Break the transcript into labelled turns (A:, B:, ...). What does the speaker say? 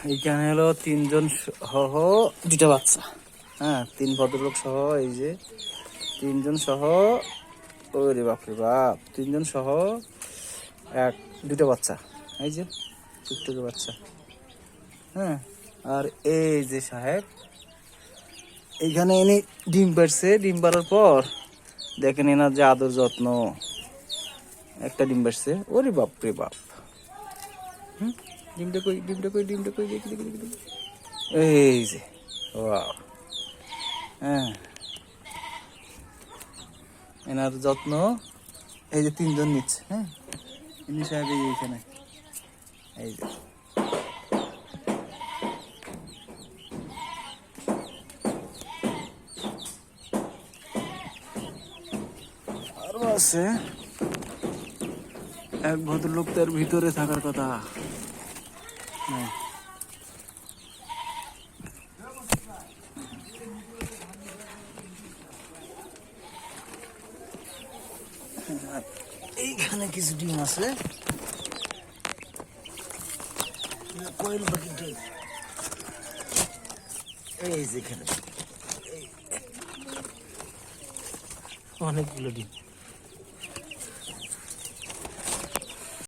A: এইখানে হলো তিনজন সহ দুটা বাচ্চা। হ্যাঁ, তিন ভদ্রলোক সহ, এই যে তিনজন সহ, ওরে বাপরে বাপ, তিনজন সহ দুটো বাচ্চা, এই যে টুকটুকে বাচ্চা। হ্যাঁ, আর এই যে সাহেব, এইখানে এনে ডিম পাড়ছে। ডিম পাড়ার পর দেখেন এনার যে আদর যত্ন। একটা ডিম পাড়ছে, ওরে বাপরে বাপ। ডিমটা কই, ডিমটা কই, ডিমটা কই, দেখি দেখি দেখি দেখি। এই যে, ওয়াও। হ্যাঁ, এনার যত্ন এই যে তিনজন নিচ্ছে। হ্যাঁ, ইনি সাহেব এইখানে, এই যে আরো আছে এক ভদ্রলোক, তার ভিতরে থাকার কথা। হ্যাঁ, এইখানে কিছু ডিম আছে। কোয়েল পাখিটাই এই যেখানে অনেকগুলো ডিম।